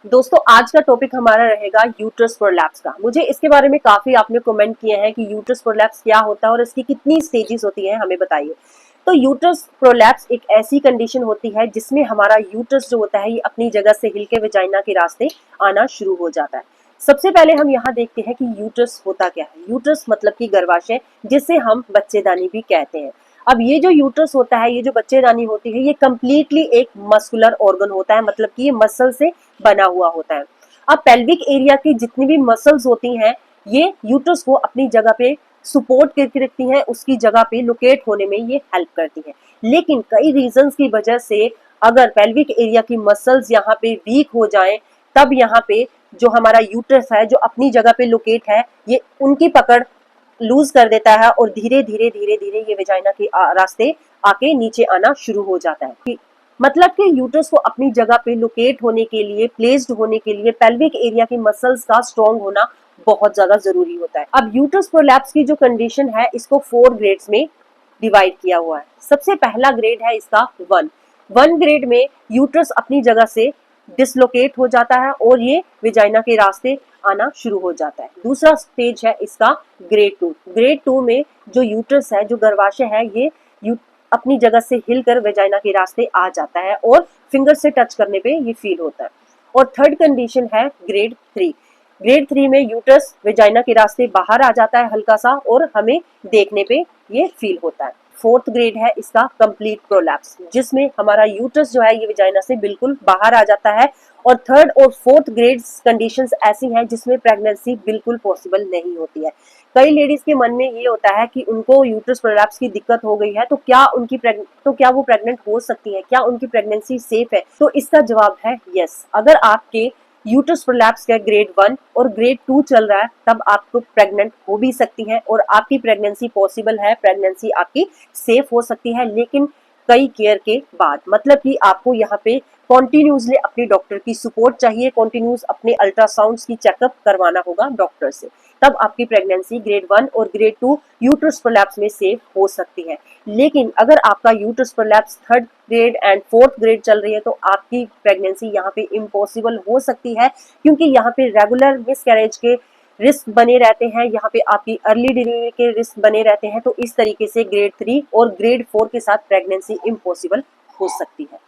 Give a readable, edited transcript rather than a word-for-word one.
दोस्तों आज का टॉपिक हमारा रहेगा यूट्रस प्रोलैप्स का। मुझे इसके बारे में काफी आपने कमेंट किए हैं कि यूट्रस प्रोलैप्स क्या होता है और इसकी कितनी स्टेजेस होती हैं, हमें बताइए। तो यूट्रस प्रोलैप्स एक ऐसी कंडीशन होती है जिसमें हमारा यूट्रस जो होता है ये अपनी जगह से हिल के वेजाइना के रास्ते आना शुरू हो जाता है। सबसे पहले हम यहाँ देखते हैं कि यूट्रस होता क्या है। यूट्रस मतलब कि गर्भाशय, जिसे हम बच्चेदानी भी कहते हैं। अब ये जो यूट्रस होता है, ये जो बच्चेदानी होती है, ये कंप्लीटली एक मस्कुलर ऑर्गन होता है, मतलब कि ये मसल से बना हुआ होता है। अब पेल्विक एरिया की जितनी भी मसल्स होती हैं, ये यूट्रस को अपनी जगह पे सपोर्ट करके रखती हैं, उसकी जगह पे लोकेट होने में ये हेल्प करती है। लेकिन कई रीजंस की वजह से अगर पेल्विक एरिया की मसल्स यहाँ पे वीक हो जाएं, तब यहाँ पे जो हमारा यूट्रस है, जो अपनी जगह पे लोकेट है, ये उनकी पकड़ लूज कर देता है और धीरे धीरे धीरे धीरे ये वेजाइना के रास्ते आके नीचे आना शुरू हो जाता है। मतलब कि यूट्रस को अपनी जगह पे लोकेट होने के लिए, प्लेस्ड होने के लिए पेल्विक एरिया की मसल्स का स्ट्रॉन्ग होना बहुत ज्यादा जरूरी होता है। अब यूट्रस प्रोलैप्स की जो कंडीशन है, इसको 4 ग्रेड्स में डिवाइड किया हुआ है। सबसे पहला ग्रेड है इसका 1 ग्रेड में यूट्रस अपनी जगह से डिसलोकेट हो जाता है और ये वेजाइना के रास्ते आना शुरू हो जाता है। दूसरा स्टेज है इसका ग्रेड 2। ग्रेड 2 में जो यूट्रस है, जो गर्भाशय है, ये अपनी जगह से हिलकर वेजाइना के रास्ते आ जाता है और फिंगर से टच करने पे ये फील होता है। और थर्ड कंडीशन है ग्रेड 3। ग्रेड 3 में यूट्रस वेजाइना के रास्ते बाहर आ जाता है हल्का सा और हमें देखने पे ये फील होता है। फोर्थ ग्रेड है इसका कंप्लीट प्रोलैप्स, जिसमें हमारा यूट्रस जो है ये वेजाइना से बिल्कुल बाहर आ जाता है। और थर्ड और फोर्थ ग्रेड कंडीशंस ऐसी हैं जिसमें प्रेगनेंसी बिल्कुल पॉसिबल नहीं होती है। कई लेडीज के मन में ये होता है कि उनको यूट्रस प्रोलैप्स की दिक्कत हो गई है, तो क्या वो प्रेग्नेंट हो सकती है, क्या उनकी प्रेगनेंसी सेफ है? तो इसका जवाब है यस। अगर आपके यूट्रस प्रोलैप्स का ग्रेड 1 और ग्रेड 2 चल रहा है, तब आपको प्रेग्नेंट हो भी सकती है और आपकी प्रेगनेंसी पॉसिबल है, प्रेगनेंसी आपकी सेफ हो सकती है, लेकिन कई केयर के बाद। मतलब कि आपको यहाँ पे कॉन्टिन्यूसली अपने डॉक्टर की सपोर्ट चाहिए, कॉन्टिन्यूस अपने अल्ट्रासाउंड्स की चेकअप करवाना होगा डॉक्टर से, तब आपकी प्रेगनेंसी ग्रेड 1 और ग्रेड 2 यूट्रस प्रोलैप्स में सेफ हो सकती है। लेकिन अगर आपका uterus prolapse 3rd grade and 4th grade चल रही है, तो आपकी प्रेगनेंसी यहाँ पे इम्पॉसिबल हो सकती है, क्योंकि यहाँ पे रेगुलर मिसकैरेज के रिस्क बने रहते हैं, यहाँ पे आपकी अर्ली डिलीवरी के रिस्क बने रहते हैं। तो इस तरीके से ग्रेड 3 और ग्रेड 4 के साथ प्रेगनेंसी इम्पॉसिबल हो सकती है।